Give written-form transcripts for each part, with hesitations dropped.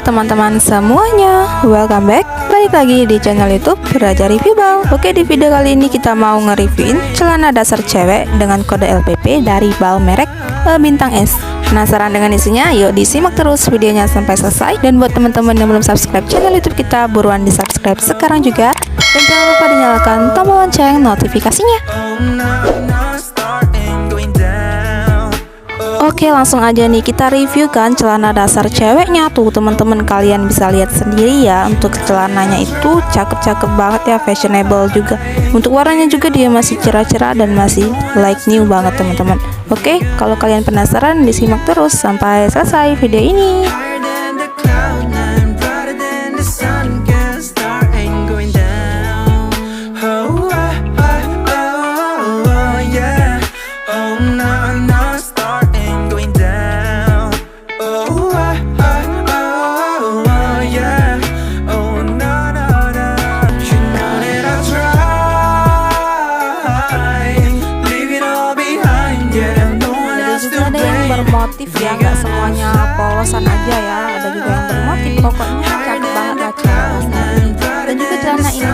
Halo teman-teman semuanya, welcome back. Balik lagi di channel YouTube Raja Review Bal. Oke, di video kali ini kita mau nge-reviewin celana dasar cewek dengan kode LPP dari Bal merek Bintang S. Penasaran dengan isinya? Yuk disimak terus videonya sampai selesai. Dan buat teman-teman yang belum subscribe channel YouTube kita, buruan di subscribe sekarang juga. Dan jangan lupa dinyalakan tombol lonceng notifikasinya. Oke, langsung aja nih kita review kan celana dasar ceweknya tuh teman-teman. Kalian bisa lihat sendiri ya, untuk celananya itu cakep-cakep banget ya, fashionable juga. Untuk warnanya juga dia masih cerah-cerah dan masih like new banget teman-teman. Oke, kalau kalian penasaran disimak terus sampai selesai video ini. Bermotif ya, nggak semuanya polosan aja ya, ada juga yang bermotif. Pokoknya cakep banget lah celananya. Dan juga celana ini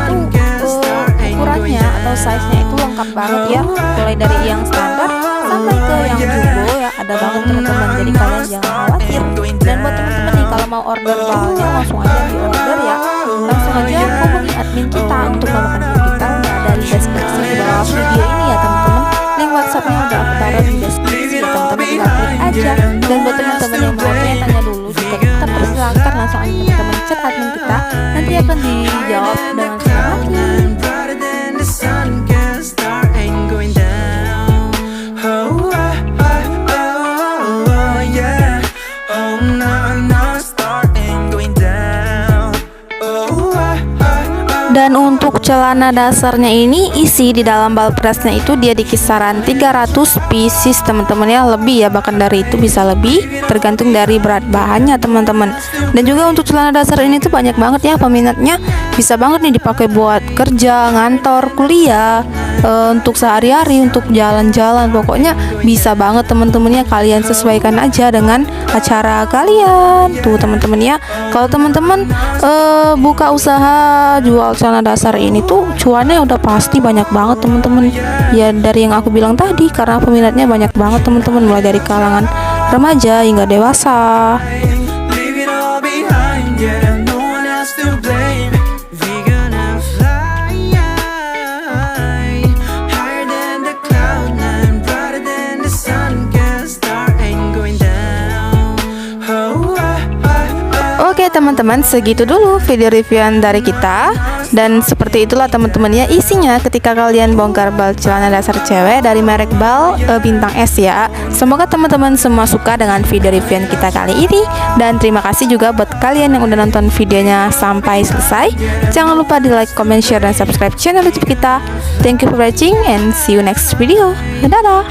tuh ukurannya atau size-nya itu lengkap banget ya, mulai dari yang standar sampai ke yang jumbo ya, ada banget teman-teman. Jadi kalian jangan khawatir. Dan buat teman-teman nih, kalau mau order balnya langsung aja di order ya, langsung aja hubungi admin kita untuk melakukan kita. Ada di deskripsi di bawah video ini ya teman-teman. Link WhatsAppnya udah aku taruh di deskripsi, teman-teman tinggal klik aja. Dan buat teman-teman yang mau tanya dulu juga tetap persilakan langsung aja teman-teman chat admin kita, nanti akan dijawab dengan senang hati. Dan untuk celana dasarnya ini isi di dalam bal pressnya itu dia di kisaran 300 pieces teman-teman ya, lebih ya, bahkan dari itu bisa lebih tergantung dari berat bahannya teman-teman. Dan juga untuk celana dasar ini tuh banyak banget ya peminatnya, bisa banget nih dipakai buat kerja, ngantor, kuliah, untuk sehari-hari, untuk jalan-jalan, pokoknya bisa banget teman-teman ya. Kalian sesuaikan aja dengan acara kalian tuh teman-teman ya. Kalau teman-teman buka usaha jual celana dasar ini tuh cuannya udah pasti banyak banget teman-teman ya, dari yang aku bilang tadi, karena peminatnya banyak banget teman-teman, mulai dari kalangan remaja hingga dewasa. Oke teman-teman, segitu dulu video reviewan dari kita. Dan seperti itulah teman-teman ya isinya ketika kalian bongkar bal celana dasar cewek dari merek Bal Bintang S ya. Semoga teman-teman semua suka dengan video reviewan kita kali ini. Dan terima kasih juga buat kalian yang udah nonton videonya sampai selesai. Jangan lupa di like, comment, share, dan subscribe channel YouTube kita. Thank you for watching and see you next video. Dadah.